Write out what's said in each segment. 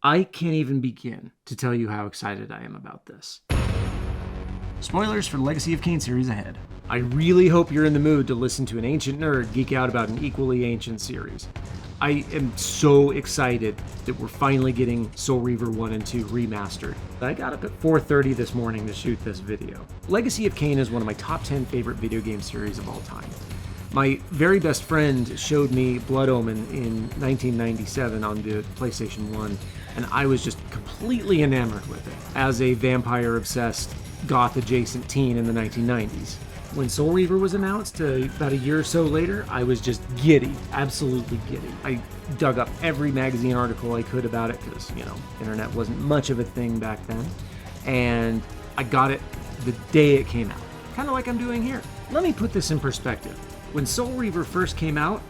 I can't even begin to tell you how excited I am about this. Spoilers for the Legacy of Kain series ahead. I really hope you're in the mood to listen to an ancient nerd geek out about an equally ancient series. I am so excited that we're finally getting Soul Reaver 1 and 2 remastered. I got up at 4:30 this morning to shoot this video. Legacy of Kain is one of my top 10 favorite video game series of all time. My very best friend showed me Blood Omen in 1997 on the PlayStation 1, and I was just completely enamored with it as a vampire-obsessed, goth-adjacent teen in the 1990s. When Soul Reaver was announced about a year or so later, I was just giddy, absolutely giddy. I dug up every magazine article I could about it because, internet wasn't much of a thing back then. And I got it the day it came out, kind of like I'm doing here. Let me put this in perspective. When Soul Reaver first came out,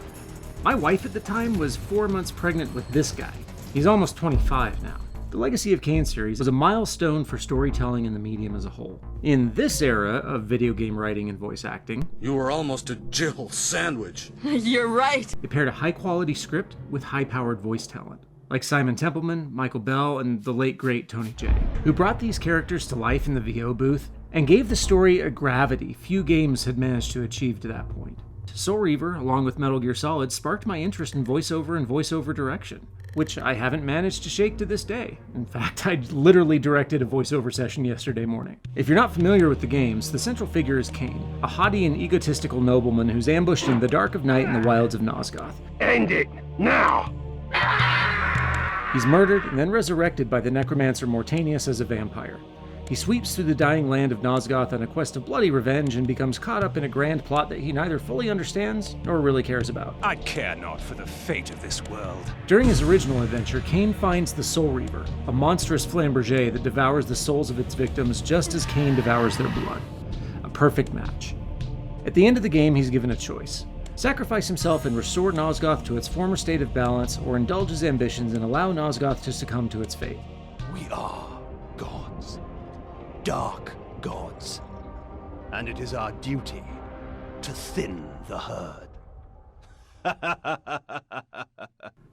my wife at the time was 4 months pregnant with this guy. He's almost 25 now. The Legacy of Kain series was a milestone for storytelling in the medium as a whole. In this era of video game writing and voice acting, you were almost a Jill sandwich. You're right. It paired a high-quality script with high-powered voice talent, like Simon Templeman, Michael Bell, and the late great Tony Jay, who brought these characters to life in the VO booth and gave the story a gravity few games had managed to achieve to that point. Soul Reaver, along with Metal Gear Solid, sparked my interest in voiceover and voiceover direction, which I haven't managed to shake to this day. In fact, I literally directed a voiceover session yesterday morning. If you're not familiar with the games, the central figure is Kain, a haughty and egotistical nobleman who's ambushed in the dark of night in the wilds of Nosgoth. End it, now! He's murdered and then resurrected by the necromancer Mortanius as a vampire. He sweeps through the dying land of Nosgoth on a quest of bloody revenge and becomes caught up in a grand plot that he neither fully understands nor really cares about. I care not for the fate of this world. During his original adventure, Kain finds the Soul Reaver, a monstrous Flamberger that devours the souls of its victims just as Kain devours their blood. A perfect match. At the end of the game, he's given a choice. Sacrifice himself and restore Nosgoth to its former state of balance, or indulge his ambitions and allow Nosgoth to succumb to its fate. We are gods. Dark gods. And it is our duty to thin the herd.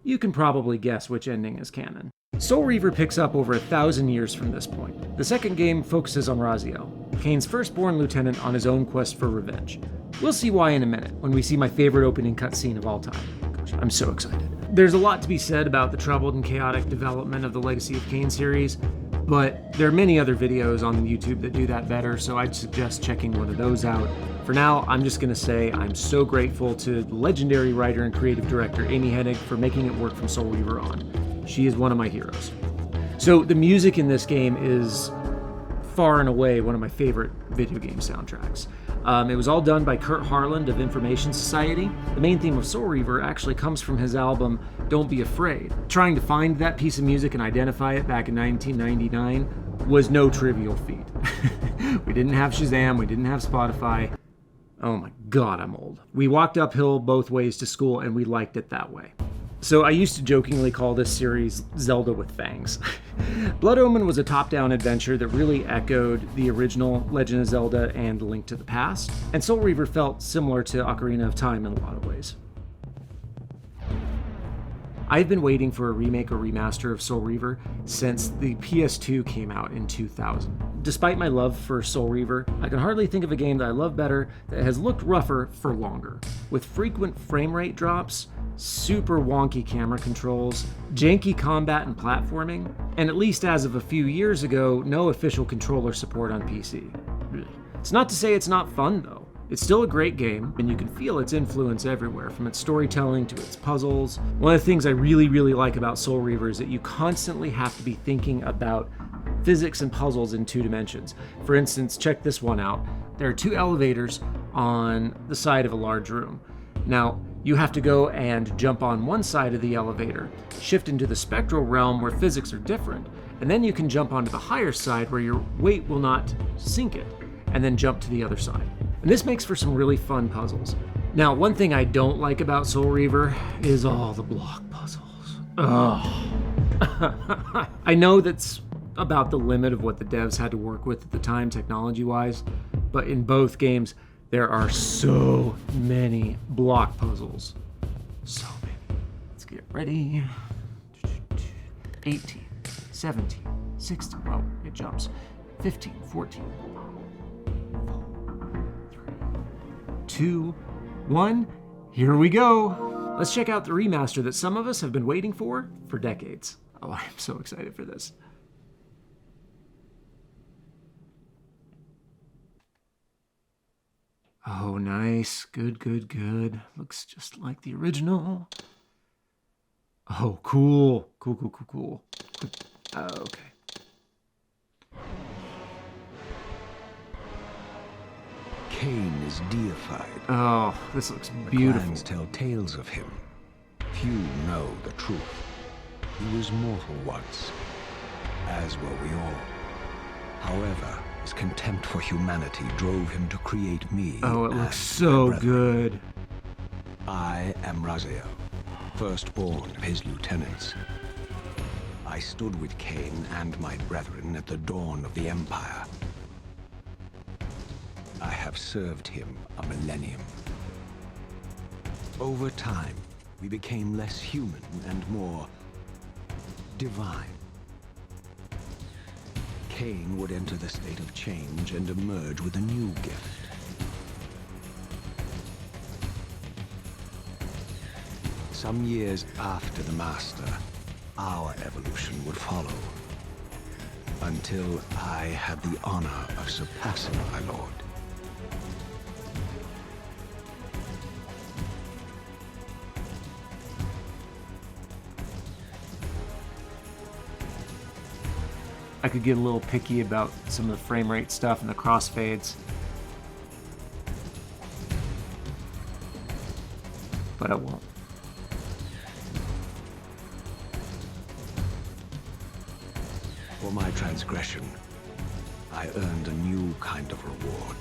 You can probably guess which ending is canon. Soul Reaver picks up over 1,000 years from this point. The second game focuses on Raziel, Kain's firstborn lieutenant on his own quest for revenge. We'll see why in a minute, when we see my favorite opening cutscene of all time. Gosh, I'm so excited. There's a lot to be said about the troubled and chaotic development of the Legacy of Kain series, but there are many other videos on YouTube that do that better, so I'd suggest checking one of those out. For now, I'm just going to say I'm so grateful to legendary writer and creative director Amy Hennig for making it work from Soul Reaver on. She is one of my heroes. So the music in this game is far and away one of my favorite video game soundtracks. It was all done by Kurt Harland of Information Society. The main theme of Soul Reaver actually comes from his album Don't Be Afraid. Trying to find that piece of music and identify it back in 1999 was no trivial feat. We didn't have Shazam, we didn't have Spotify. Oh my god, I'm old. We walked uphill both ways to school and we liked it that way. So I used to jokingly call this series Zelda with fangs. Blood Omen was a top-down adventure that really echoed the original Legend of Zelda and Link to the Past, and Soul Reaver felt similar to Ocarina of Time in a lot of ways. I've been waiting for a remake or remaster of Soul Reaver since the PS2 came out in 2000. Despite my love for Soul Reaver, I can hardly think of a game that I love better that has looked rougher for longer. With frequent frame rate drops, super wonky camera controls, janky combat and platforming, and at least as of a few years ago, no official controller support on PC. It's not to say it's not fun though. It's still a great game, and you can feel its influence everywhere, from its storytelling to its puzzles. One of the things I really like about Soul Reaver is that you constantly have to be thinking about physics and puzzles in 2 dimensions. For instance, check this one out. There are 2 elevators on the side of a large room. Now, you have to go and jump on one side of the elevator, shift into the spectral realm where physics are different, and then you can jump onto the higher side where your weight will not sink it, and then jump to the other side. And this makes for some really fun puzzles. Now, one thing I don't like about Soul Reaver is all the block puzzles. Ugh. I know that's about the limit of what the devs had to work with at the time, technology-wise, but in both games, there are so many block puzzles. So many. Let's get ready. 18. 17, 16, oh, it jumps. 15, 14, 3, 2, 1, here we go! Let's check out the remaster that some of us have been waiting for decades. Oh, I'm so excited for this. Oh, nice. Good, good, good. Looks just like the original. Oh, cool. Cool, cool, cool, cool. Okay. Kain is deified. Oh, this looks The beautiful. clans tell tales of him. Few know the truth. He was mortal once, as were we all. However, his contempt for humanity drove him to create me. Oh, it looks and so my brethren. good. I am Raziel, firstborn of his lieutenants. I stood with Kain and my brethren at the dawn of the Empire. I have served him a millennium. Over time, we became less human and more divine. Kain would enter the state of change and emerge with a new gift. Some years after the Master, our evolution would follow. Until I had the honor of surpassing my lord. I could get a little picky about some of the frame rate stuff and the crossfades. But I won't. For my transgression, I earned a new kind of reward.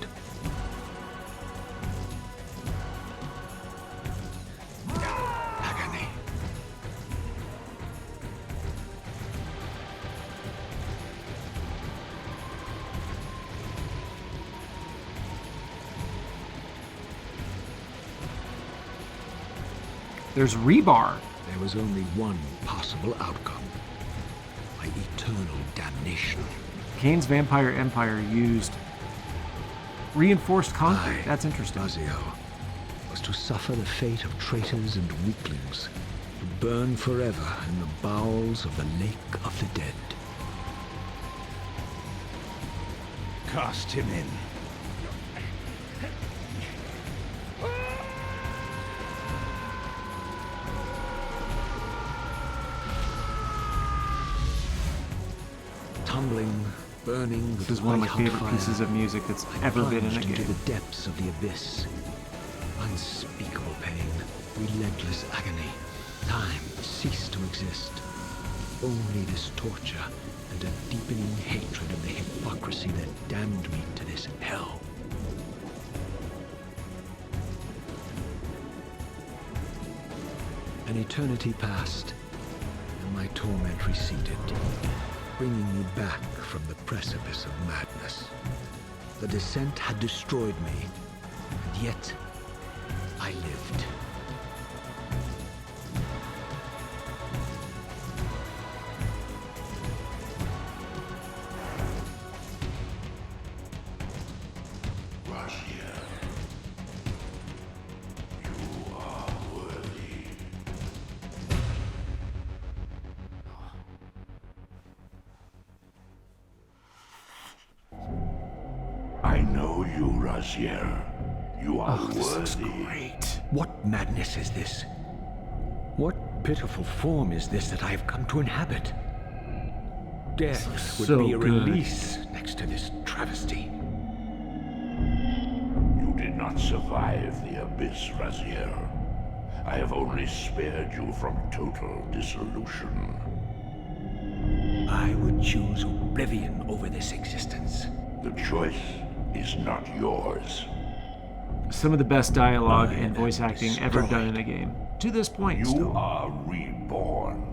Agony. There's rebar. There was only one possible outcome. My eternal damnation. Kain's Vampire Empire used reinforced concrete. I, That's interesting. Raziel, was to suffer the fate of traitors and weaklings, to burn forever in the bowels of the Lake of the Dead. Cast him in. Tumbling, burning, This is one of my favorite pieces of music that's ever been in a plunged into game. the depths of the abyss. Unspeakable pain, relentless agony. Time ceased to exist. Only this torture and a deepening hatred of the hypocrisy that damned me to this hell. An eternity passed, and my torment receded, bringing me back from the precipice of madness. The descent had destroyed me, and yet I lived. I know you, Raziel. You are Oh, this looks worthy. great. What madness is this? What pitiful form is this that I have come to inhabit? Death would so be a good. release next to this travesty. You did not survive the abyss, Raziel. I have only spared you from total dissolution. I would choose oblivion over this existence. The choice is not yours. Some of the best dialogue Mine and voice acting ever done in a game. To this point, You still. are reborn.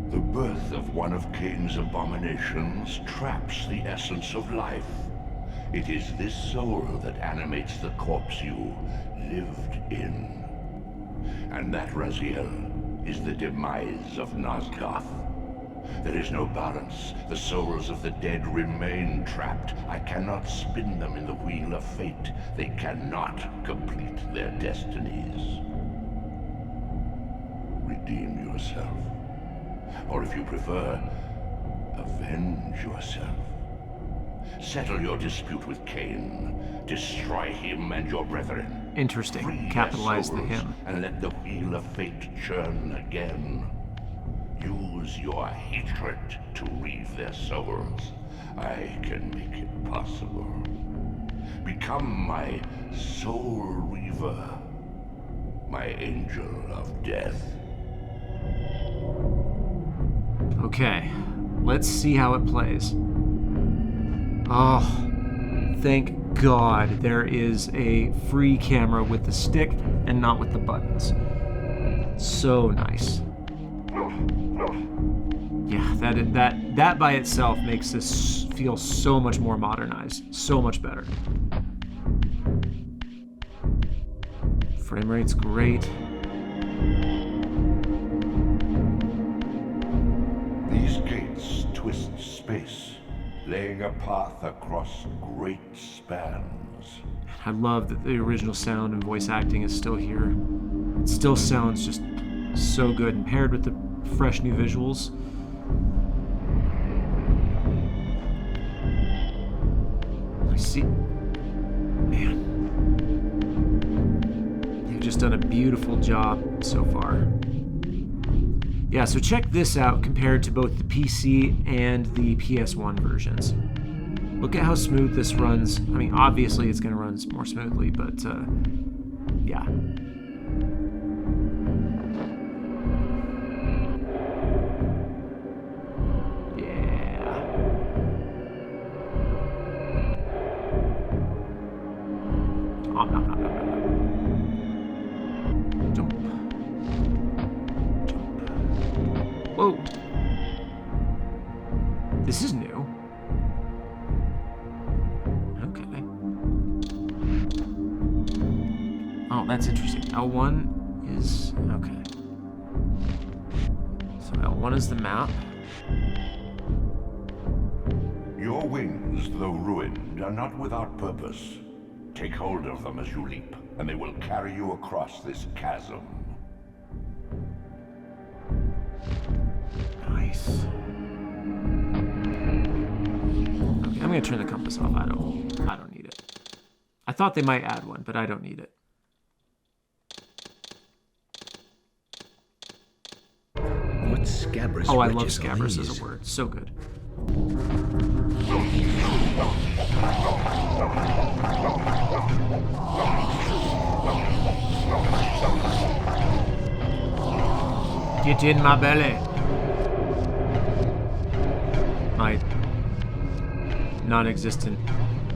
The birth of one of Kain's abominations traps the essence of life. It is this soul that animates the corpse you lived in. And that, Raziel, is the demise of Nosgoth. There is no balance. The souls of the dead remain trapped. I cannot spin them in the wheel of fate. They cannot complete their destinies. Redeem yourself. Or if you prefer, avenge yourself. Settle your dispute with Kain. Destroy him and your brethren. Interesting. Free their Capitalize the souls him. and let the wheel of fate churn again. Use your hatred to reave their souls. I can make it possible. Become my Soul Reaver, my angel of death. Okay, let's see how it plays. Oh, thank God there is a free camera with the stick and not with the buttons. So nice. Yeah, that by itself makes this feel so much more modernized, so much better. Frame rate's great. These gates twist space, laying a path across great spans. I love that the original sound and voice acting is still here. It still sounds just so good, and paired with the fresh new visuals. I see. Man. They've just done a beautiful job so far. Yeah, so check this out compared to both the PC and the PS1 versions. Look at how smooth this runs. I mean, obviously it's going to run more smoothly, but yeah. Jump. Whoa. This is new. Okay. Oh, that's interesting. L1 is... okay. So L1 is the map. Your wings, though ruined, are not without purpose. Take hold of them as you leap, and they will carry you across this chasm. Nice. Okay, I'm gonna turn the compass off. I don't need it. I thought they might add one, but I don't need it. What scabrous Oh, I love wretches are scabrous these? as a word. So good. Get in my belly. My non-existent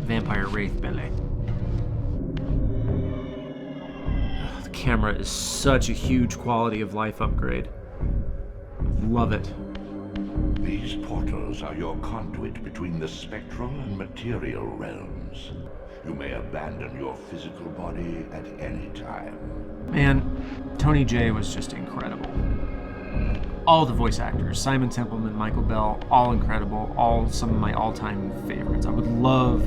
vampire wraith belly. Ugh, the camera is such a huge quality of life upgrade. Love it. These portals are your conduit between the spectral and material realms. You may abandon your physical body at any time. Man, Tony J was just incredible. All the voice actors, Simon Templeman, Michael Bell, all incredible, all some of my all-time favorites. I would love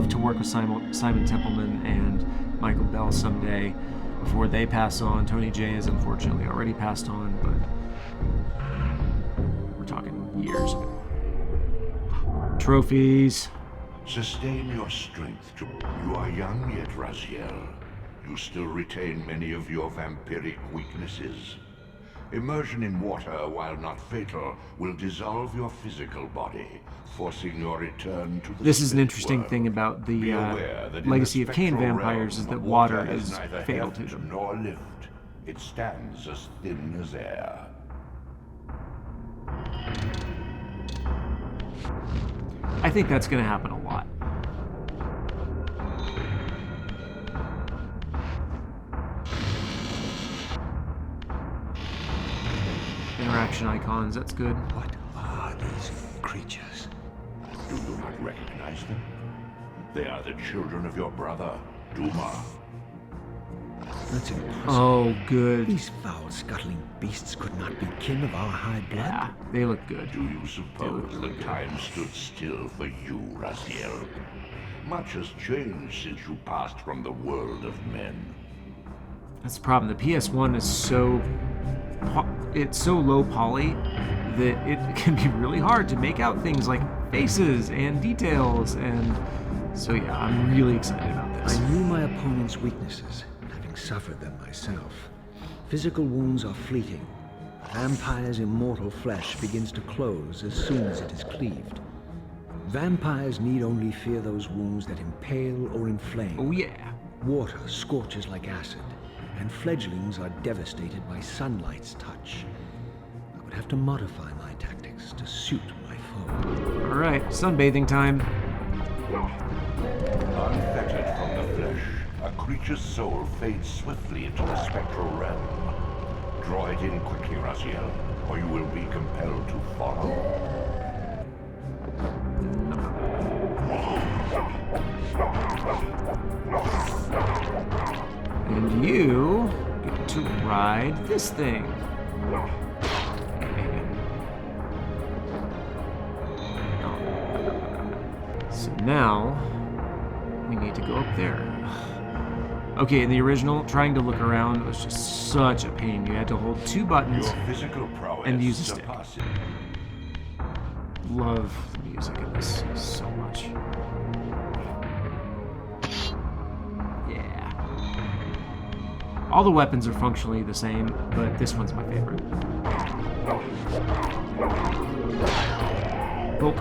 to work with Simon Templeman and Michael Bell someday before they pass on. Tony J is unfortunately already passed on, but we're talking years. Trophies. Sustain your strength. You are young yet, Raziel. You still retain many of your vampiric weaknesses. Immersion in water, while not fatal, will dissolve your physical body, forcing your return to the This is an spirit interesting world. thing about Be the aware that in Legacy the of Kain spectral vampires is realm, that water has is neither fatal to heft them. nor lift. It stands as thin as air. I think that's going to happen a lot. Interaction icons, that's good. What are these creatures? You do not recognize them? They are the children of your brother, Duma. That's impossible. Oh, good. These foul, scuttling beasts could not be kin of our high blood. Yeah, they look good. Do you suppose the time stood still for you, Raziel? Much has changed since you passed from the world of men. That's the problem. The PS1 is it's so low poly that it can be really hard to make out things like faces and details, and so yeah, I'm really excited about this. I knew my opponent's weaknesses, having suffered them myself. Physical wounds are fleeting. A vampire's immortal flesh begins to close as soon as it is cleaved. Vampires need only fear those wounds that impale or inflame. Oh yeah. Water scorches like acid, and fledglings are devastated by sunlight's touch. I would have to modify my tactics to suit my foe. Alright, sunbathing time. Unfettered from the flesh, a creature's soul fades swiftly into the spectral realm. Draw it in quickly, Raziel, or you will be compelled to follow. And you get to ride this thing. So now we need to go up there. Okay, in the original, trying to look around was just such a pain. You had to hold two buttons Your physical prowess and use a stick. surpasses. Love the music in this so much. Yeah. All the weapons are functionally the same, but this one's my favorite. Oh.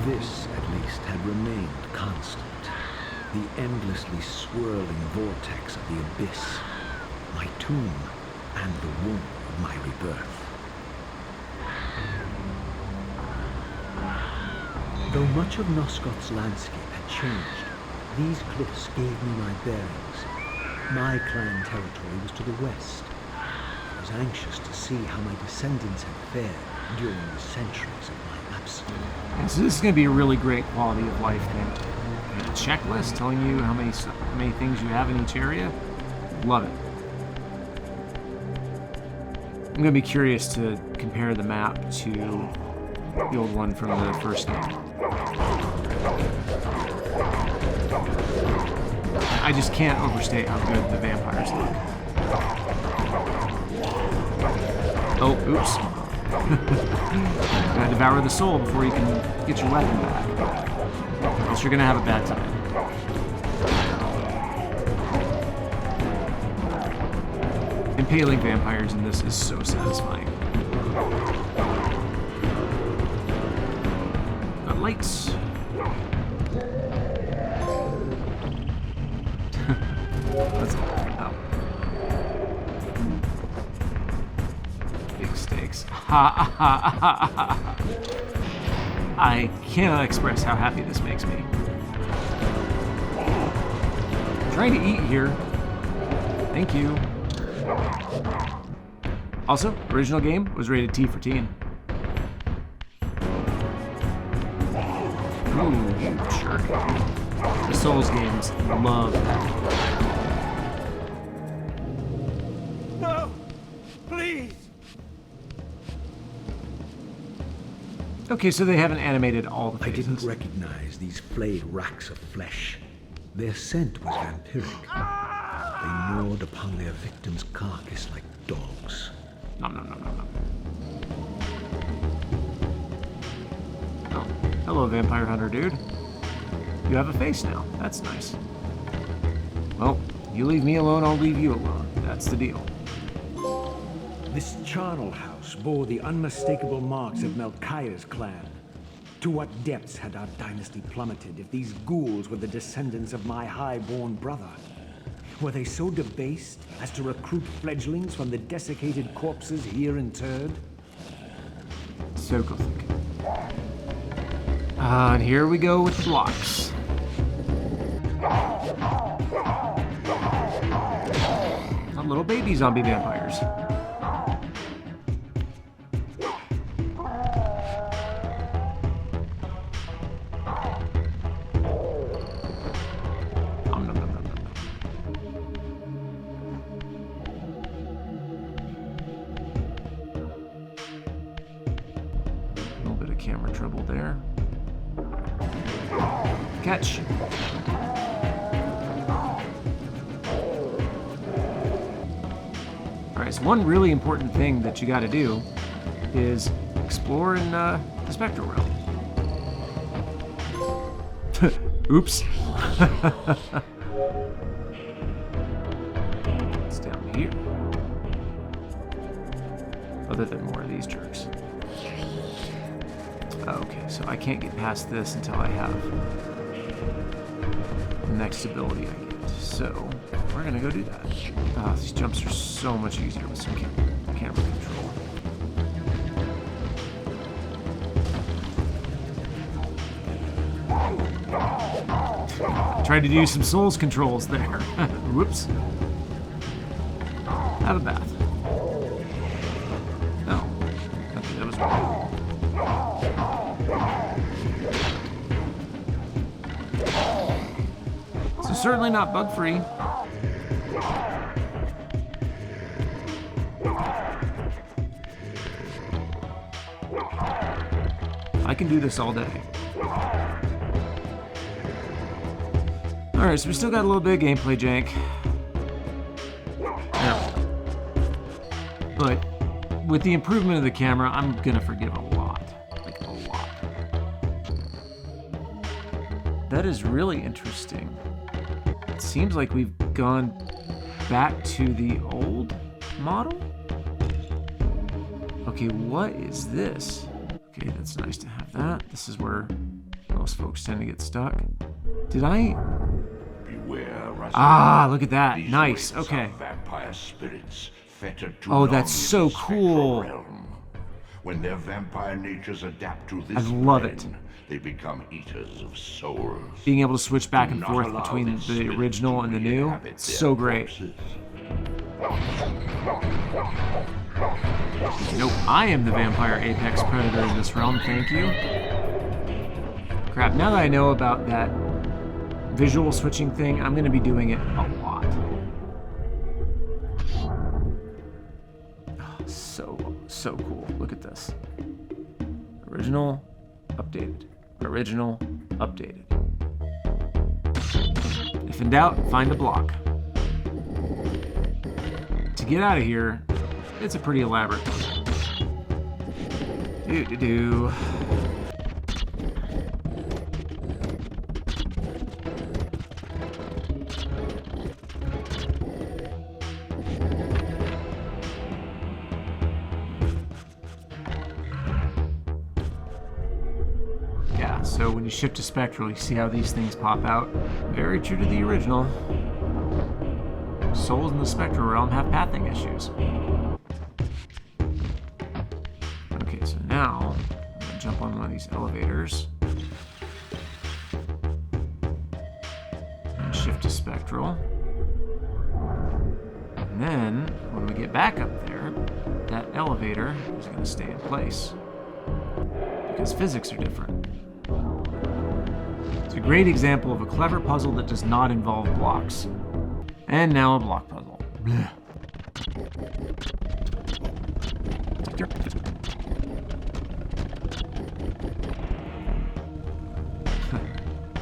This, at least, had remained constant. The endlessly swirling vortex of the abyss, my tomb, and the womb of my rebirth. Though much of Nosgoth's landscape had changed, these cliffs gave me my bearings. My clan territory was to the west. I was anxious to see how my descendants had fared during the centuries of my absence. And so this is going to be a really great quality of life thing. A checklist telling you how many things you have in each area. Love it. I'm going to be curious to compare the map to the old one from the first game. I just can't overstate how good the vampires look. Oh, oops. Gotta devour the soul before you can get your weapon back. Else you're gonna have a bad time. Impaling vampires in this is so satisfying. Got lights. Let's go. Oh. Big stakes. Ha ha ha ha. I cannot express how happy this makes me. I'm trying to eat here. Thank you. Also, original game was rated T for teen. Ooh, you jerk. The Souls games love that. No! Please! Okay, so they haven't animated all the I faces. didn't recognize these flayed racks of flesh. Their scent was vampiric. They gnawed upon their victim's carcass like dogs. Nom nom nom nom nom. Oh, hello, vampire hunter dude. You have a face now. That's nice. Well, you leave me alone, I'll leave you alone. That's the deal. This charnel house bore the unmistakable marks of Melchiah's clan. To what depths had our dynasty plummeted if these ghouls were the descendants of my high-born brother? Were they so debased as to recruit fledglings from the desiccated corpses here interred? So gothic. And here we go with blocks. Not little baby zombie vampires. there. Catch. Alright, so one really important thing that you gotta do is explore in the Spectral Realm. Oops. It's down here. Other than more of these jerks. Okay, so I can't get past this until I have the next ability I get. So, we're gonna go do that. These jumps are so much easier with some camera control. Tried to do some Souls controls there. Whoops. Have a bath. No. Okay, that was wrong. So certainly not bug-free. I can do this all day. Alright, so we still got a little bit of gameplay jank. But with the improvement of the camera, I'm gonna forgive a lot. Like, a lot. That is really interesting. It seems like we've gone back to the old model? Okay, what is this? Okay, that's nice to have that. This is where most folks tend to get stuck. Did I... Beware, Ah, look at that. These Nice. wraiths Okay. are vampire spirits fettered to Oh, that's long so in the spectral cool. realm. When their vampire natures adapt to this I love plane, it. they become eaters of souls. Being able to switch back and Do not forth allow between these the spirits original to and the new. inhabit It's their so great. corpses. Nope, I am the vampire apex predator in this realm, thank you. Crap, now that I know about that visual switching thing, I'm gonna be doing it a lot. Oh, so cool. Look at this. Original, updated. Original, updated. If in doubt, find a block. To get out of here, it's a pretty elaborate one. Do-do-do. Yeah, so when you shift to Spectral, you see how these things pop out? Very true to the original. Souls in the Spectral realm have pathing issues. Okay, so now I'm gonna jump on one of these elevators and shift to Spectral. And then when we get back up there, that elevator is gonna stay in place because physics are different. It's a great example of a clever puzzle that does not involve blocks. And now a block puzzle. Blech.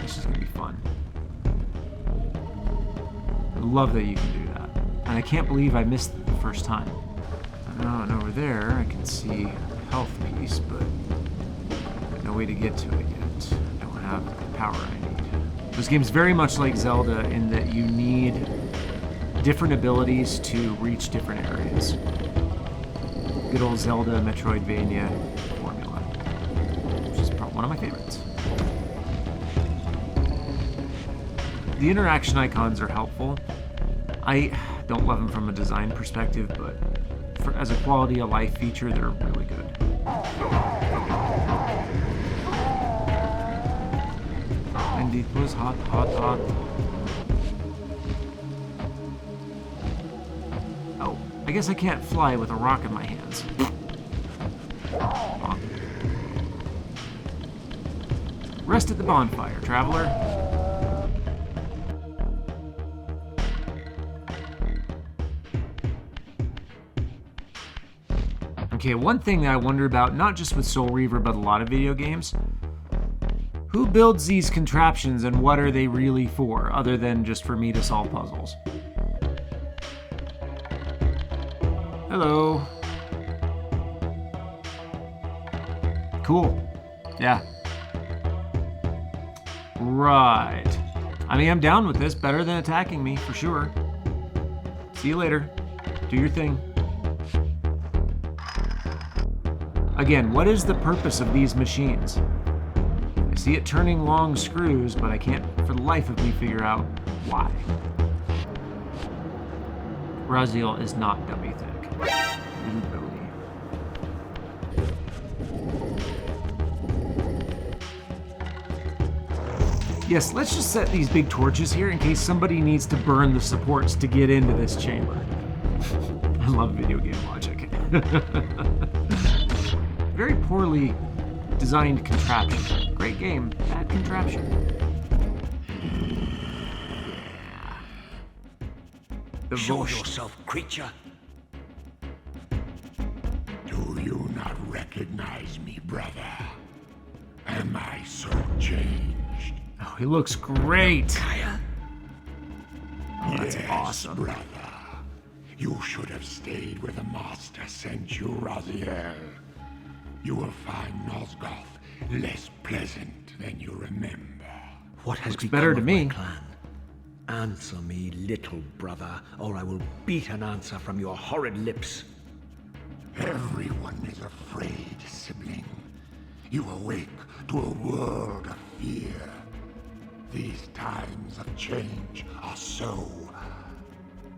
This is gonna be fun. I love that you can do that. And I can't believe I missed it the first time. Oh, and over there I can see a health piece, but there's no way to get to it yet. I don't have the power I need. This game's very much like Zelda in that you need different abilities to reach different areas. Good old Zelda Metroidvania formula, which is probably one of my favorites. The interaction icons are helpful. I don't love them from a design perspective, but as a quality of life feature, they're really good. And it was hot, hot, hot. Oh, I guess I can't fly with a rock in my hands. Rest at the bonfire, traveler. Okay, one thing that I wonder about, not just with Soul Reaver, but a lot of video games, Who builds these contraptions and what are they really for, other than just for me to solve puzzles? Hello. Cool. Yeah. Right. I mean, I'm down with this. Better than attacking me, for sure. See you later. Do your thing. Again, what is the purpose of these machines? I see it turning long screws, but I can't for the life of me figure out why. Raziel is not dummy thick. Little Bodhi. Yes, let's just set these big torches here in case somebody needs to burn the supports to get into this chamber. I love video game logic. Very poorly designed contraption. Great game, bad contraption. Show yourself, creature. Do you not recognize me, brother? Am I so changed? Oh, he looks great. Kaya? Oh, that's Yes, awesome. brother. You should have stayed where the master sent you, Raziel. You will find Nosgoth less pleasant than you remember. What has Looks become better to of me. my clan? Answer me, little brother, or I will beat an answer from your horrid lips. Everyone is afraid, sibling. You awake to a world of fear. These times of change are so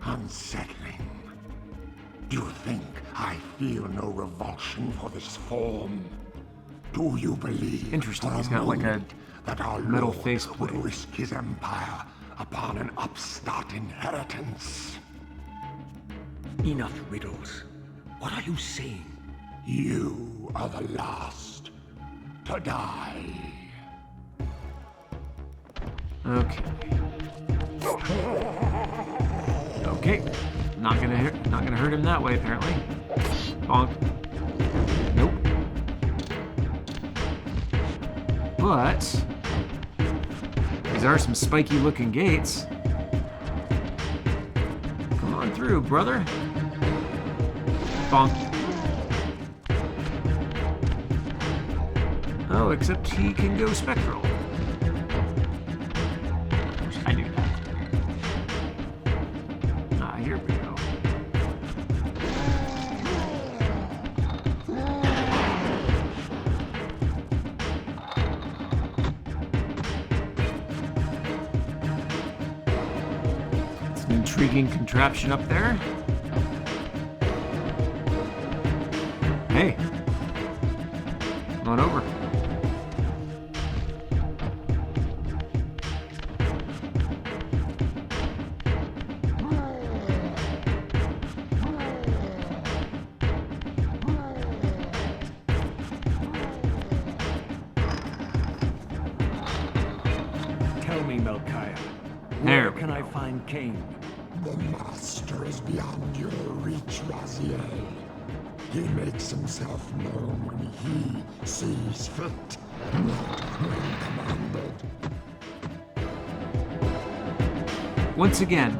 unsettling. Do you think I feel no revulsion for this form? Do you believe Interesting, for he's got like a moment that our metal Lord faceplate. would risk his empire upon an upstart inheritance? Enough riddles. What are you saying? You are the last to die. Okay. Okay. Not gonna hurt him that way, apparently. Bonk. Nope. But these are some spiky looking gates. Come on through, brother. Bonk. Oh, except he can go spectral. I knew that. Ah, here we go. It's an intriguing contraption up there. Hey. Come on over. Tell me, Melchiah, There where we can I go. find Kain? The master is beyond your reach, Raziel. He makes himself known when he sees fit, not when commanded. Once again,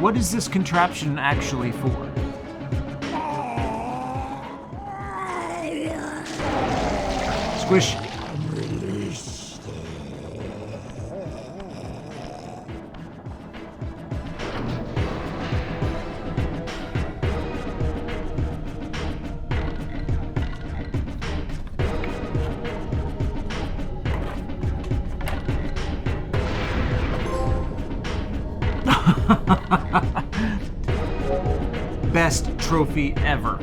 what is this contraption actually for? Squish. Release Best trophy ever.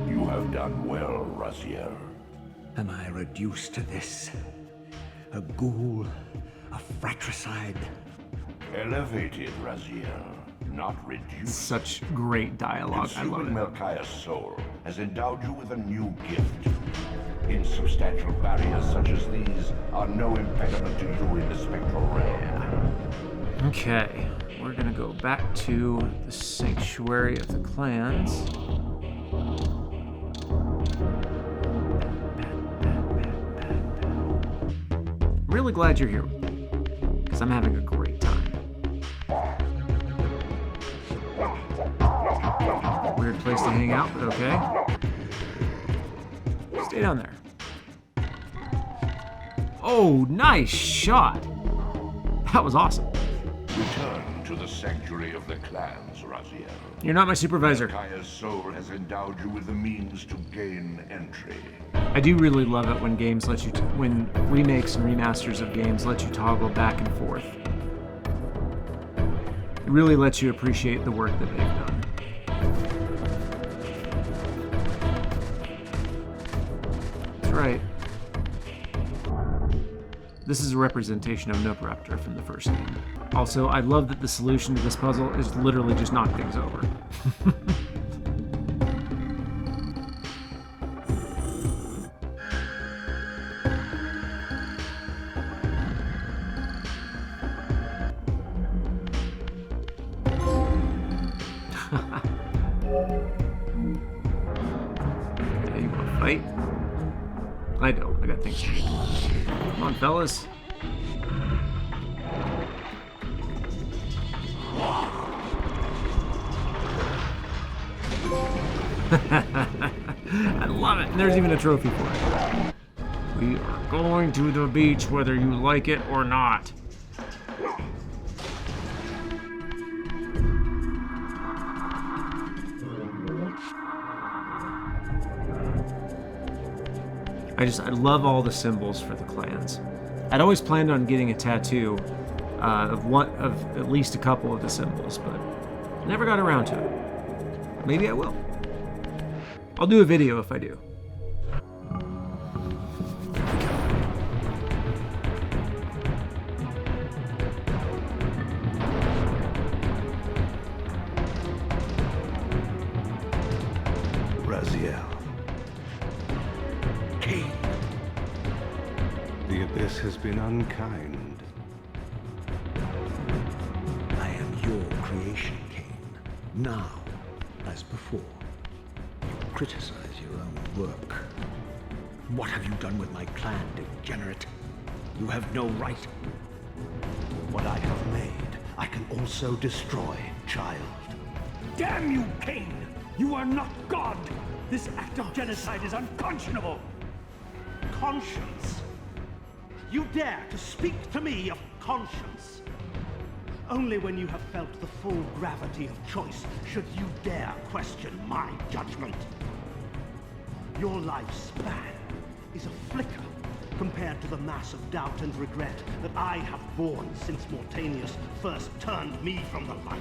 You have done well, Raziel. Am I reduced to this? A ghoul? A fratricide? Elevated, Raziel, not reduced. Such great dialogue. I love Consuming it. Melchiah's soul has endowed you with a new gift. Insubstantial barriers such as these are no impediment to you in the spectral realm. Okay, we're gonna go back to the sanctuary of the clans. I'm really glad you're here with me, because I'm having a great time. Weird place to hang out, but okay. Stay down there. Oh, nice shot! That was awesome. Return to the sanctuary of the clans, Raziel. You're not my supervisor. Kaya's soul has endowed you with the means to gain entry. I do really love it when games let you, when remakes and remasters of games let you toggle back and forth. It really lets you appreciate the work that they've done. That's right. This is a representation of Nopraptor from the first game. Also, I love that the solution to this puzzle is literally just knock things over. Yeah, you wanna fight? I don't. I got things to do. Come on, fellas. I love it. And there's even a trophy for it. We are going to the beach whether you like it or not. I love all the symbols for the clans. I'd always planned on getting a tattoo of at least a couple of the symbols, but never got around to it. Maybe I will. I'll do a video if I do. Raziel. Kain. The abyss has been unkind. I am your creation, Kain. Now, as before, you criticize your own work. What have you done with my clan, degenerate? You have no right. What I have made, I can also destroy, child. Damn you, Kain! You are not God! This act of genocide is unconscionable! Conscience? You dare to speak to me of conscience? Only when you have felt the full gravity of choice should you dare question my judgment. Your lifespan is a flicker compared to the mass of doubt and regret that I have borne since Mortanius first turned me from the light.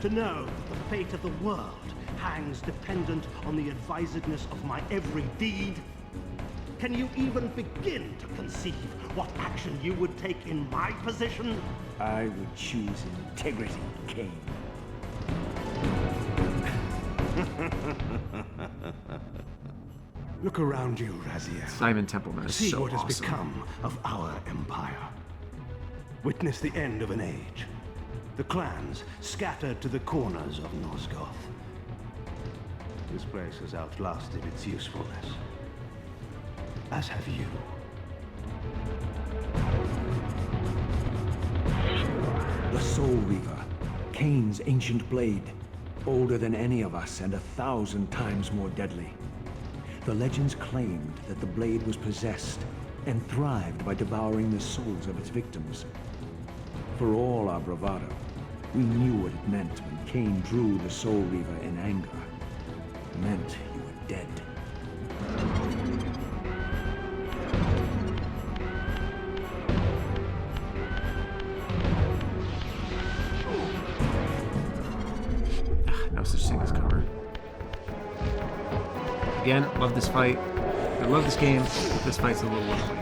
To know that the fate of the world hangs dependent on the advisedness of my every deed. Can you even begin to conceive what action you would take in my position? I would choose integrity, Kain. Look around you, Raziel. Simon Templeman is See so what has awesome. become of our empire. Witness the end of an age. The clans scattered to the corners of Nosgoth. This place has outlasted its usefulness. As have you. The Soul Reaver, Kain's ancient blade, older than any of us and 1,000 times more deadly. The legends claimed that the blade was possessed and thrived by devouring the souls of its victims. For all our bravado, we knew what it meant when Kain drew the Soul Reaver in anger. It meant you were dead. No such thing as cover. Again, love this fight. I love this game. This fight's a little lonely.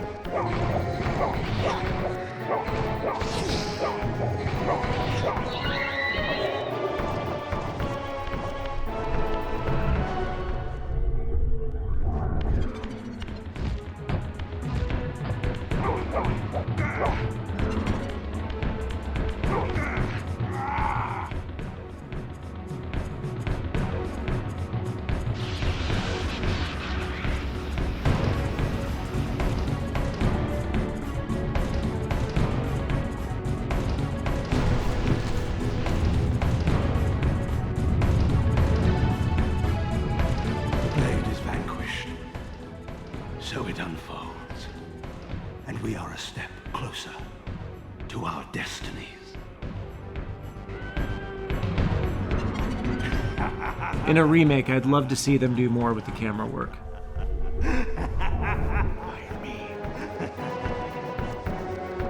and we are a step closer to our destinies. In a remake, I'd love to see them do more with the camera work.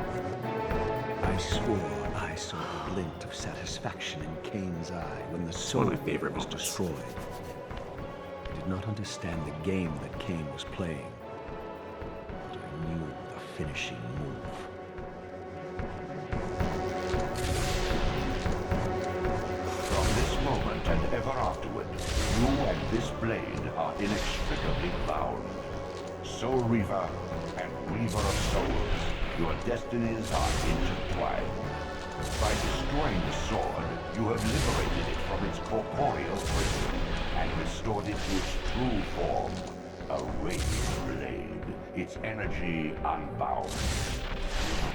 I swore I saw a glint of satisfaction in Kain's eye when the soul one of my favorite was moments. destroyed. I did not understand the game that Kain was playing, but I knew the finishing move. From this moment and ever afterward, you and this blade are inextricably bound. Soul Reaver and Reaver of Souls, your destinies are intertwined. By destroying the sword, you have liberated it from its corporeal prison and restored it to its true form, a radiant blade, its energy unbound.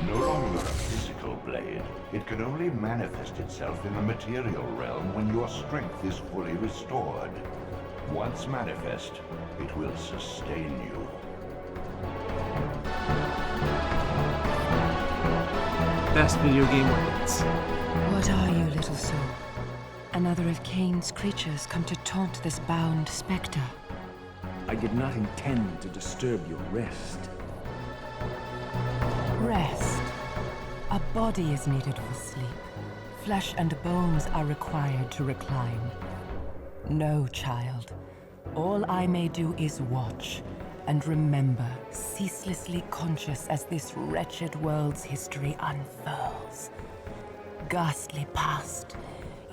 No longer a physical blade, it can only manifest itself in the material realm when your strength is fully restored. Once manifest, it will sustain you. Best video game weapons. What are you, little soul? Another of Kain's creatures come to taunt this bound specter. I did not intend to disturb your rest. Rest. A body is needed for sleep. Flesh and bones are required to recline. No, child. All I may do is watch and remember, ceaselessly conscious as this wretched world's history unfurls. Ghastly past,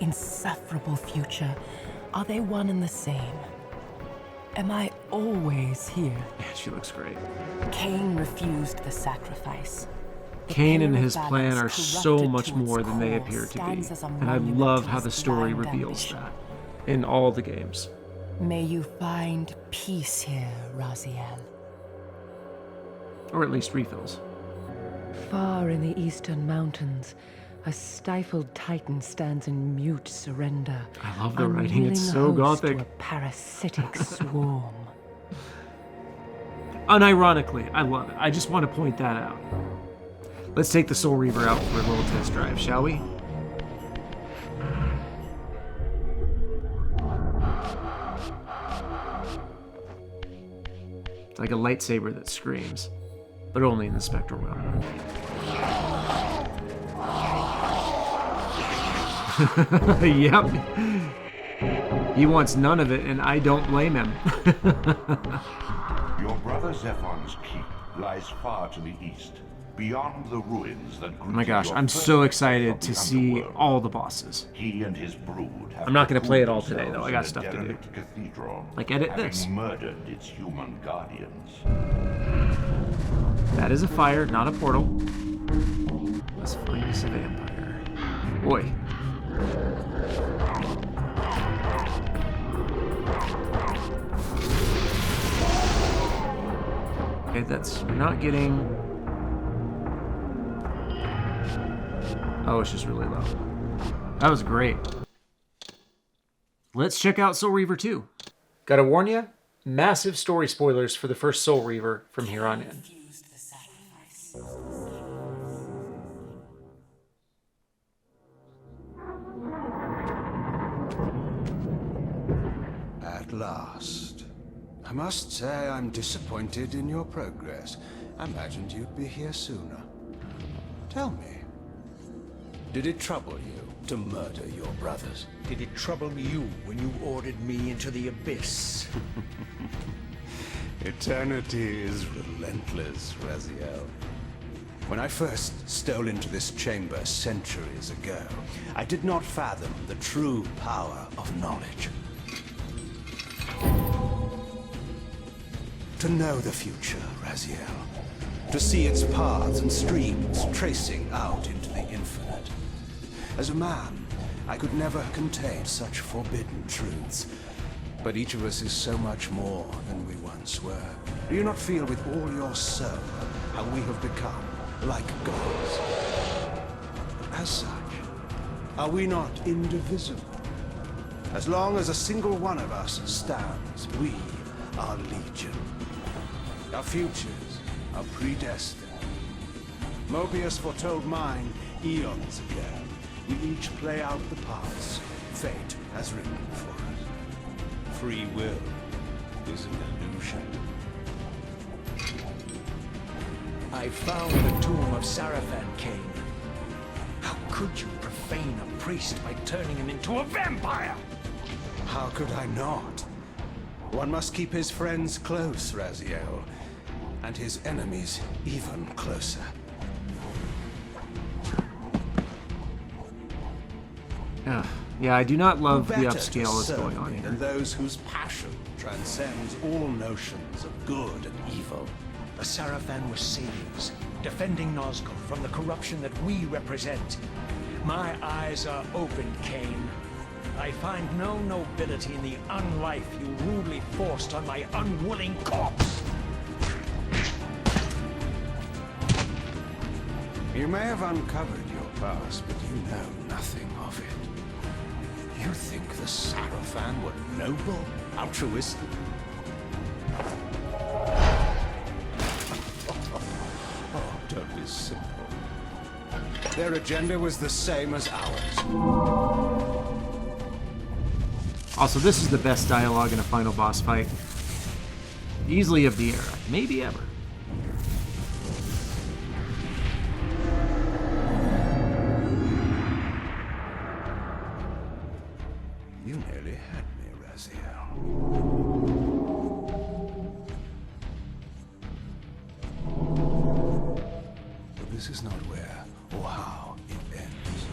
insufferable future, are they one and the same? Am I always here? Yeah, she looks great. Cain refused the sacrifice. The Cain and pillar of his plan balance are so corrupted much to its more than they core appear to be. stands as a And I monument love to how his the story blind reveals ambition. that in all the games. May you find peace here, Raziel. Or at least refills. Far in the eastern mountains, a stifled titan stands in mute surrender. I love the writing, it's unwilling so host gothic. to a parasitic swarm. Unironically, I love it. I just want to point that out. Let's take the Soul Reaver out for a little test drive, shall we? It's like a lightsaber that screams, but only in the spectral realm. Yep. He wants none of it, and I don't blame him. Your brother Zephon's keep lies far to the east, beyond the ruins that Oh my gosh, I'm so excited to see all the bosses. He and his brood have I'm not gonna play it all cocooned today, though. I themselves got in stuff to do. derelict cathedral, Like, edit having this. murdered its human guardians. That is a fire, not a portal. Let's find us a vampire. Boy. Okay, we're not getting... Oh, it's just really low. That was great. Let's check out Soul Reaver 2. Gotta warn you, massive story spoilers for the first Soul Reaver from here on in. At last. I must say I'm disappointed in your progress. I imagined you'd be here sooner. Tell me, did it trouble you to murder your brothers? Did it trouble you when you ordered me into the abyss? Eternity is relentless, Raziel. When I first stole into this chamber centuries ago, I did not fathom the true power of knowledge. To know the future, Raziel. To see its paths and streams tracing out into the infinite. As a man, I could never contain such forbidden truths. But each of us is so much more than we once were. Do you not feel with all your soul how we have become like gods? As such, are we not indivisible? As long as a single one of us stands, we are legion. Our futures are predestined. Mobius foretold mine eons ago. We each play out the parts fate has written for us. Free will is an illusion. I found the tomb of Sarafan, Kain. How could you profane a priest by turning him into a vampire? How could I not? One must keep his friends close, Raziel, and his enemies even closer. Yeah, I do not love Who the better upscale to that's serve going on me here. than those whose passion transcends all notions of good and evil. The Sarafan were saviors, defending Nosgoth from the corruption that we represent. My eyes are open, Kain. I find no nobility in the unlife you rudely forced on my unwilling corpse. You may have uncovered your past, but you know nothing of it. You think the Sarafan were noble, altruistic? Oh, don't be simple. Their agenda was the same as ours. Also, this is the best dialogue in a final boss fight. Easily of the era. Maybe ever. You nearly had me, Raziel. But this is not where or how it ends.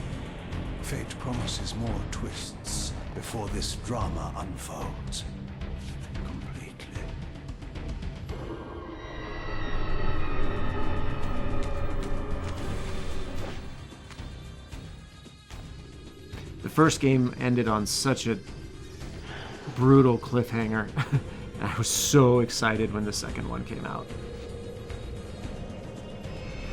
Fate promises more twists before this drama unfolds completely. The first game ended on such a brutal cliffhanger. I was so excited when the second one came out.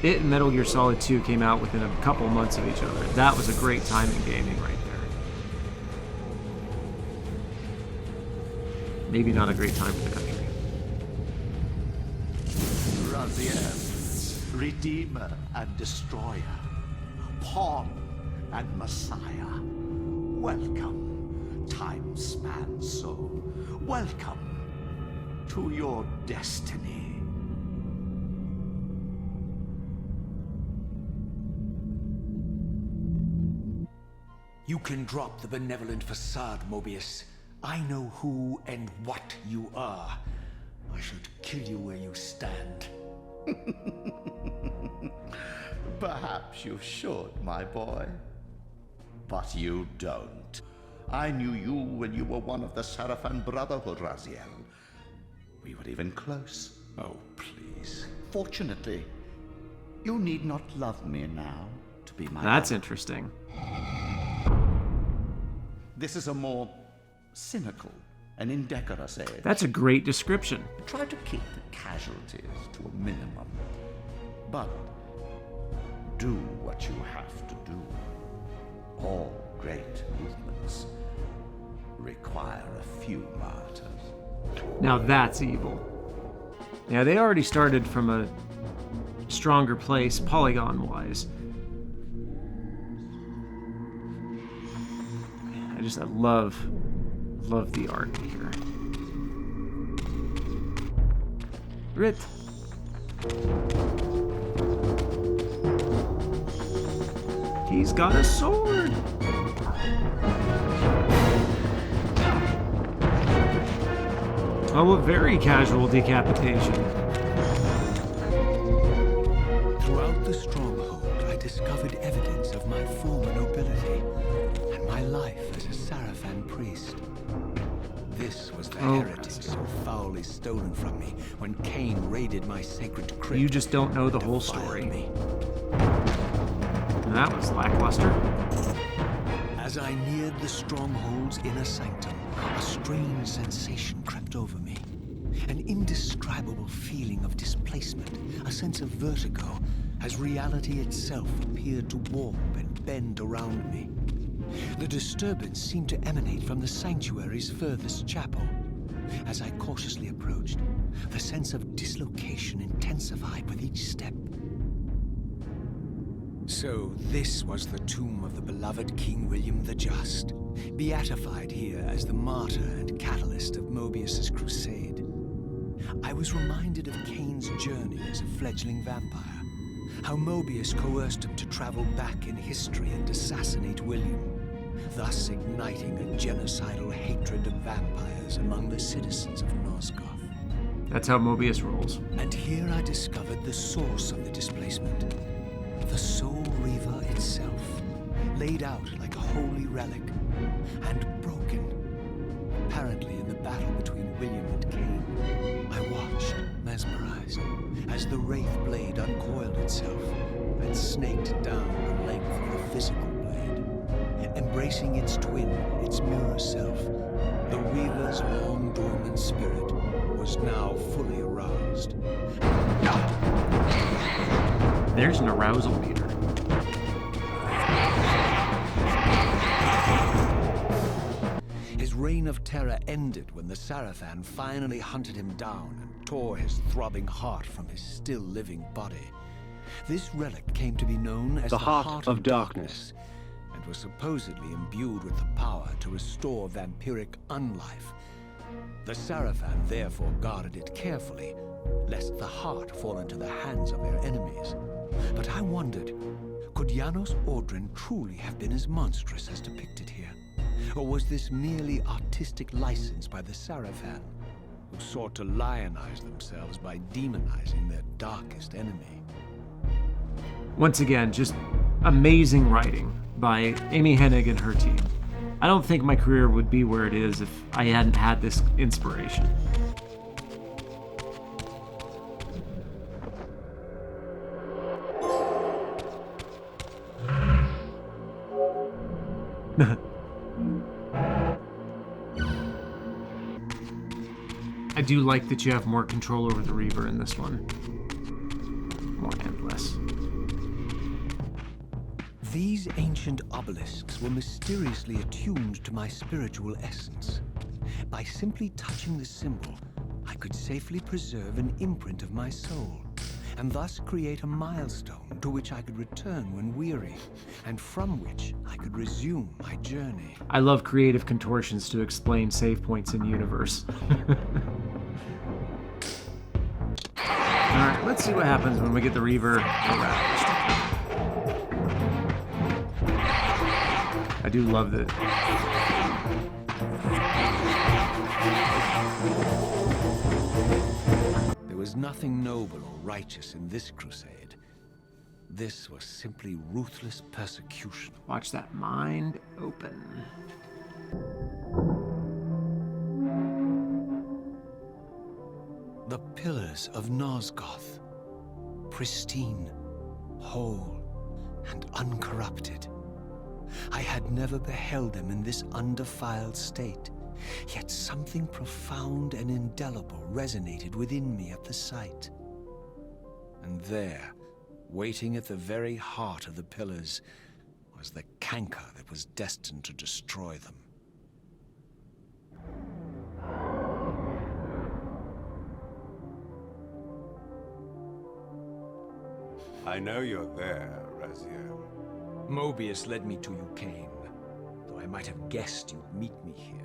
It and Metal Gear Solid 2 came out within a couple months of each other. That was a great time in gaming right there. Maybe not a great time for the country. Raziel, Redeemer and Destroyer, Pawn and Messiah. Welcome, time-span soul. Welcome to your destiny. You can drop the benevolent facade, Mobius. I know who and what you are. I should kill you where you stand. Perhaps you should, my boy. But you don't. I knew you when you were one of the Sarafan Brotherhood, Raziel. We were even close. Oh, please. Fortunately, you need not love me now to be my That's lover. interesting. This is a more cynical and indecorous age. That's a great description. Try to keep the casualties to a minimum. But do what you have to do. All great movements require a few martyrs. Now that's evil. Yeah, they already started from a stronger place, polygon-wise. I love the art here. Rit. He's got a sword. Oh, a very casual decapitation. Throughout the stronghold, I discovered evidence of my former nobility and my life as a Sarafan priest. This was the heritage so foully stolen from me when Kain raided my sacred crypt. You just don't know the whole story. That was lackluster. As I neared the stronghold's inner sanctum, a strange sensation crept over me. An indescribable feeling of displacement, a sense of vertigo, as reality itself appeared to warp and bend around me. The disturbance seemed to emanate from the sanctuary's furthest chapel. As I cautiously approached, The sense of dislocation intensified with each step. So this was the tomb of the beloved King William the Just, beatified here as the martyr and catalyst of Mobius's crusade. I was reminded of Kain's journey as a fledgling vampire, how Mobius coerced him to travel back in history and assassinate William, thus igniting a genocidal hatred of vampires among the citizens of Nosgoth. That's how Mobius rolls. And here I discovered the source of the displacement. The Soul Reaver itself, laid out like a holy relic, and broken. Apparently in the battle between William and Kain. I watched, mesmerized, as the Wraith blade uncoiled itself and snaked down the length of the physical blade. Embracing its twin, its mirror self, the Reaver's long dormant spirit was now fully aroused. There's an arousal meter. His reign of terror ended when the Sarafan finally hunted him down and tore his throbbing heart from his still living body. This relic came to be known as the Heart of Darkness, and was supposedly imbued with the power to restore vampiric unlife. The Sarafan therefore guarded it carefully, lest the heart fall into the hands of their enemies. But I wondered, could Janos Audrin truly have been as monstrous as depicted here? Or was this merely artistic license by the Sarafan, who sought to lionize themselves by demonizing their darkest enemy? Once again, just amazing writing by Amy Hennig and her team. I don't think my career would be where it is if I hadn't had this inspiration. I do like that you have more control over the Reaver in this one. More endless. These ancient obelisks were mysteriously attuned to my spiritual essence. By simply touching the symbol, I could safely preserve an imprint of my soul, and thus create a milestone to which I could return when weary, and from which I could resume my journey. I love creative contortions to explain save points in universe. Alright, let's see what happens when we get the Reaver aroused. I do love that. There was nothing noble or righteous in this crusade. This was simply ruthless persecution. Watch that mind open. The pillars of Nosgoth, pristine, whole, and uncorrupted. I had never beheld them in this undefiled state, yet something profound and indelible resonated within me at the sight. And there, waiting at the very heart of the pillars, was the canker that was destined to destroy them. I know you're there, Raziel. Mobius led me to you, Kain, though I might have guessed you'd meet me here.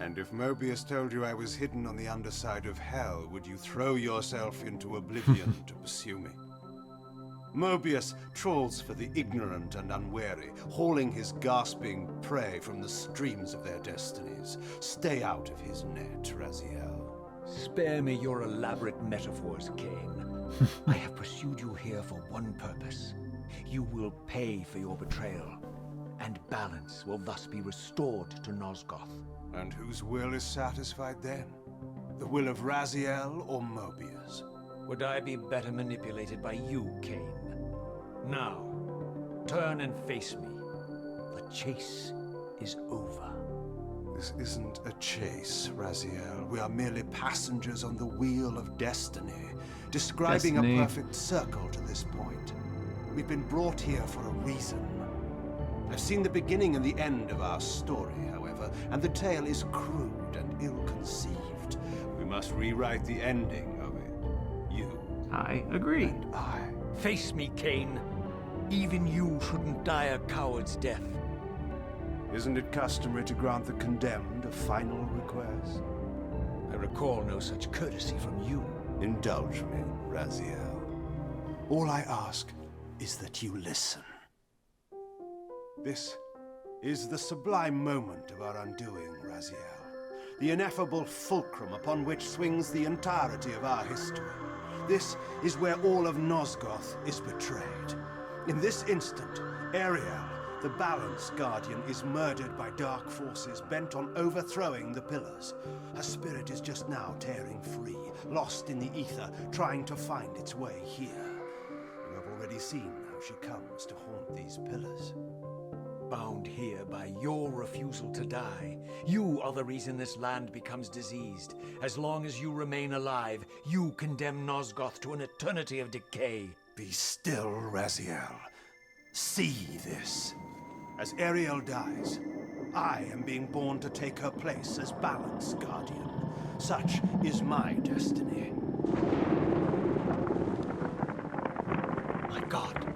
And if Mobius told you I was hidden on the underside of hell, would you throw yourself into oblivion to pursue me? Mobius trawls for the ignorant and unwary, hauling his gasping prey from the streams of their destinies. Stay out of his net, Raziel. Spare me your elaborate metaphors, Kain. I have pursued you here for one purpose. You will pay for your betrayal, and balance will thus be restored to Nosgoth. And whose will is satisfied then? The will of Raziel or Mobius? Would I be better manipulated by you, Kain? Now, turn and face me. The chase is over. This isn't a chase, Raziel. We are merely passengers on the wheel of destiny, describing a perfect circle to this point. We've been brought here for a reason. I've seen the beginning and the end of our story, however, and the tale is crude and ill-conceived. it, we must rewrite the ending of it. You I agree. and I. Face me, Kain. Even you shouldn't die a coward's death. Isn't it customary to grant the condemned a final request? I recall no such courtesy from you. Indulge me, Raziel. All I ask is that you listen. This is the sublime moment of our undoing, Raziel. The ineffable fulcrum upon which swings the entirety of our history. This is where all of Nosgoth is betrayed. In this instant, Ariel, the Balance Guardian, is murdered by dark forces bent on overthrowing the Pillars. Her spirit is just now tearing free, lost in the ether, trying to find its way here. You have already seen how she comes to haunt these Pillars. Bound here by your refusal to die. You are the reason this land becomes diseased. As long as you remain alive, you condemn Nosgoth to an eternity of decay. Be still, Raziel. See this. As Ariel dies, I am being born to take her place as Balance Guardian. Such is my destiny. My God.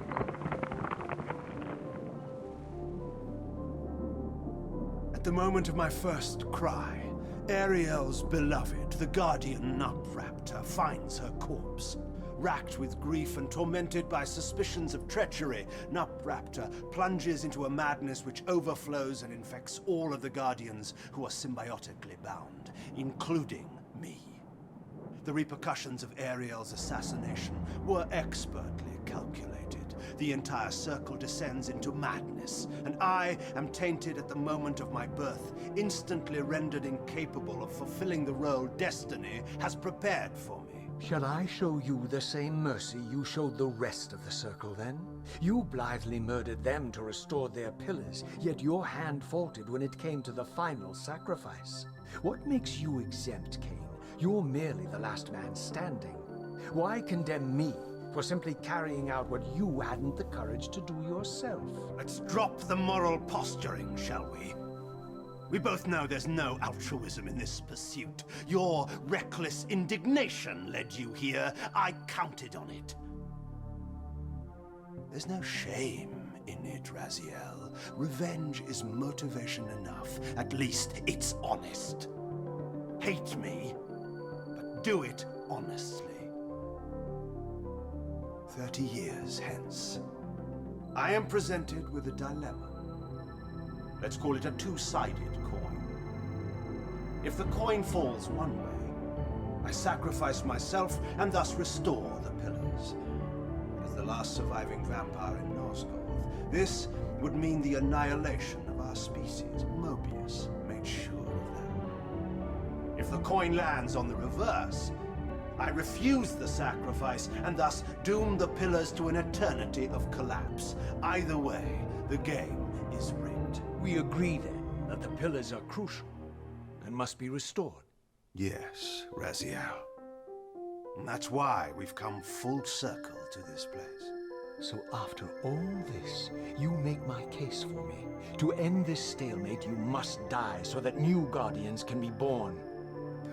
At the moment of my first cry, Ariel's beloved, the Guardian Nupraptor, finds her corpse. Racked with grief and tormented by suspicions of treachery, Nupraptor plunges into a madness which overflows and infects all of the Guardians who are symbiotically bound, including me. The repercussions of Ariel's assassination were expertly calculated. The entire circle descends into madness, and I am tainted at the moment of my birth, instantly rendered incapable of fulfilling the role destiny has prepared for me. Shall I show you the same mercy you showed the rest of the Circle, then? You blithely murdered them to restore their pillars, yet your hand faltered when it came to the final sacrifice. What makes you exempt, Kain? You're merely the last man standing. Why condemn me for simply carrying out what you hadn't the courage to do yourself? Let's drop the moral posturing, shall we? We both know there's no altruism in this pursuit. Your reckless indignation led you here. I counted on it. There's no shame in it, Raziel. Revenge is motivation enough. At least it's honest. Hate me, but do it honestly. 30 years hence, I am presented with a dilemma. Let's call it a two-sided coin. If the coin falls one way, I sacrifice myself and thus restore the pillars. As the last surviving vampire in Nosgoth, this would mean the annihilation of our species. Mobius made sure of that. If the coin lands on the reverse, I refuse the sacrifice and thus doom the pillars to an eternity of collapse. Either way, the game is rigged. We agree, then, that the pillars are crucial and must be restored. Yes, Raziel. And that's why we've come full circle to this place. So after all this, you make my case for me. To end this stalemate, you must die so that new Guardians can be born.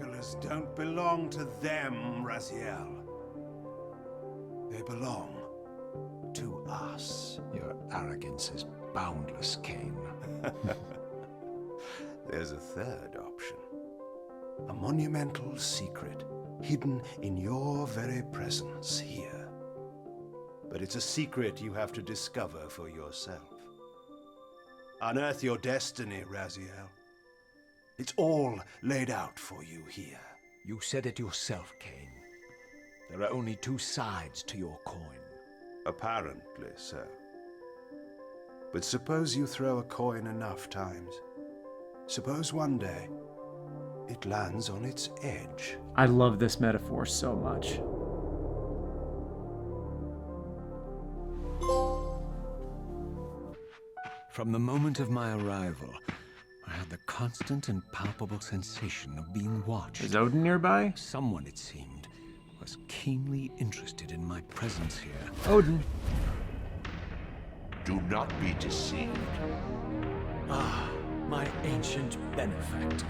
Pillars don't belong to them, Raziel. They belong to us. Your arrogance is boundless, Kain. There's a third option. A monumental secret, hidden in your very presence here. But it's a secret you have to discover for yourself. Unearth your destiny, Raziel. It's all laid out for you here. You said it yourself, Kain. There are only two sides to your coin. Apparently so. But suppose you throw a coin enough times. Suppose one day it lands on its edge. I love this metaphor so much. From the moment of my arrival, I had the constant and palpable sensation of being watched. Is Odin nearby? Someone, it seemed, was keenly interested in my presence here. Odin. Do not be deceived. Ah, my ancient benefactor.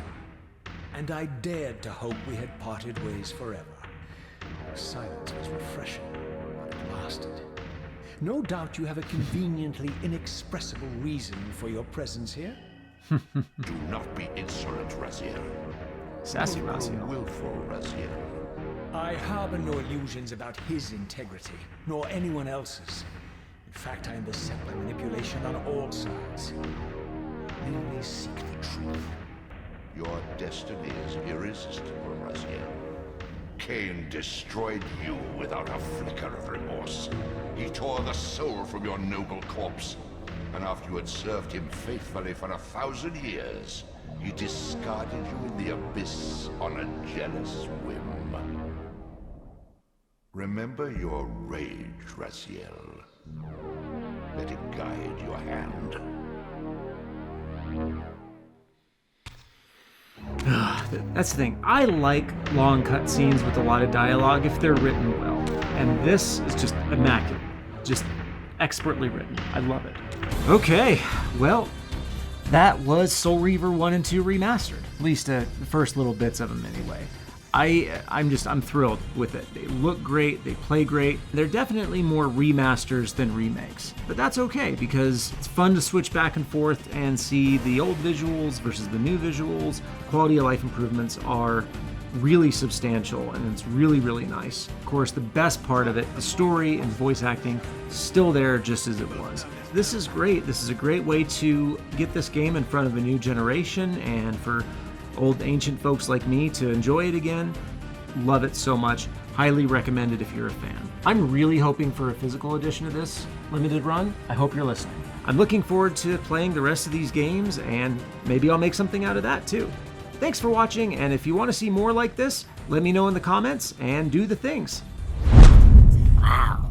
and I dared to hope we had parted ways forever. Silence was refreshing while it lasted. No doubt you have a conveniently inexpressible reason for your presence here. Do not be insolent, Raziel. Sassy You are Raziel. willful, Raziel. I harbor no illusions about his integrity, nor anyone else's. In fact, I am beset by manipulation on all sides. Merely seek the truth. Your destiny is irresistible, Raziel. Kain destroyed you without a flicker of remorse. He tore the soul from your noble corpse. And after you had served him faithfully for 1,000 years, he discarded you in the abyss on a jealous whim. Remember your rage, Raziel. Let it guide your hand. That's the thing. I like long cutscenes with a lot of dialogue if they're written well. And this is just immaculate. Just expertly written. I love it. Okay, well, that was Soul Reaver 1 and 2 Remastered. At least the first little bits of them anyway. I'm thrilled with it. They look great, they play great. They're definitely more remasters than remakes. But that's okay, because it's fun to switch back and forth and see the old visuals versus the new visuals. Quality of life improvements are really substantial, and it's really, really nice. Of course, the best part of it, the story and voice acting, still there just as it was. This is great. This is a great way to get this game in front of a new generation, and for old ancient folks like me to enjoy it again. Love it so much. Highly recommend it if you're a fan. I'm really hoping for a physical edition of this limited run. I hope you're listening. I'm looking forward to playing the rest of these games, and maybe I'll make something out of that too. Thanks for watching, and if you want to see more like this, let me know in the comments and do the things. Wow.